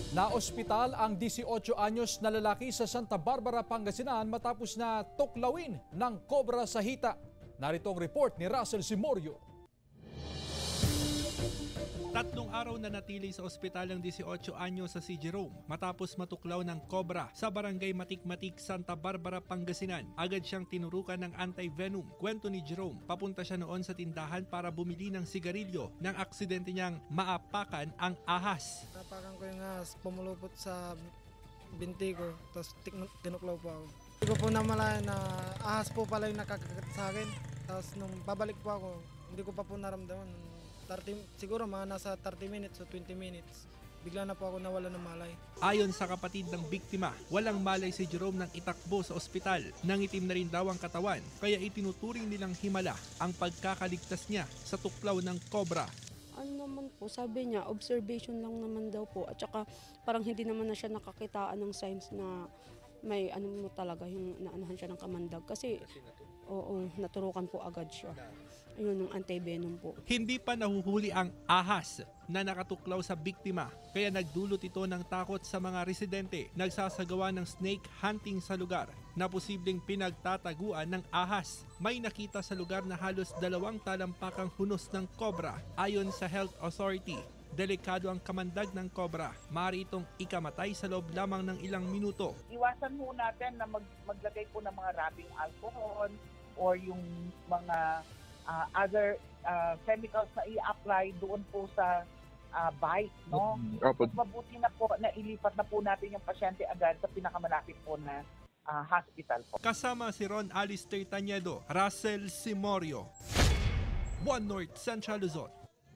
Naospital ang 18 anyos na lalaki sa Santa Barbara, Pangasinan matapos na tuklawin ng kobra sa hita. Narito ang report ni Russell Simorio. 3 araw na natili sa ospital ang 18 anyo sa si Jerome matapos matuklaw ng kobra sa barangay Matik-Matik, Santa Barbara, Pangasinan. Agad siyang tinurukan ng anti-venom. Kwento ni Jerome, papunta siya noon sa tindahan para bumili ng sigarilyo nang aksidente niyang maapakan ang ahas. Napakan ko yung ahas, pumulupot sa binti ko, tapos tinuklaw po ako. Hindi ko po namalayan na ahas po pala yung nakakagat sa akin. Tapos nung babalik po ako, hindi ko pa po naramdaman. Siguro mga nasa 30 minutes o 20 minutes, bigla na po ako nawala ng malay. Ayon sa kapatid ng biktima, walang malay si Jerome nang itakbo sa ospital. Nangitim na rin daw ang katawan, kaya itinuturing nilang himala ang pagkakaligtas niya sa tuklaw ng kobra. Ano naman po, sabi niya, observation lang naman daw po. At saka parang hindi naman na siya nakakitaan ng signs na may ano mo talaga, yung naanahan siya ng kamandag. Kasi oo, naturukan po agad siya. Ayun, ng anti-venom po. Hindi pa nahuhuli ang ahas na nakatuklaw sa biktima, kaya nagdulot ito ng takot sa mga residente. Nagsasagawa ng snake hunting sa lugar na posibleng pinagtataguan ng ahas. May nakita sa lugar na halos 2 talampakang hunos ng kobra. Ayon sa Health Authority, delikado ang kamandag ng kobra. Maaari itong ikamatay sa loob lamang ng ilang minuto. Iwasan po natin na maglagay po ng mga rubbing alcohol or yung mga other chemicals na i-apply doon po sa bite, no? Mas mabuti na po na ilipat na po natin yung pasyente agad sa pinakamalapit po na hospital po. Kasama si Ron Alistair Tañedo, Russell Simorio, One North Central Luzon.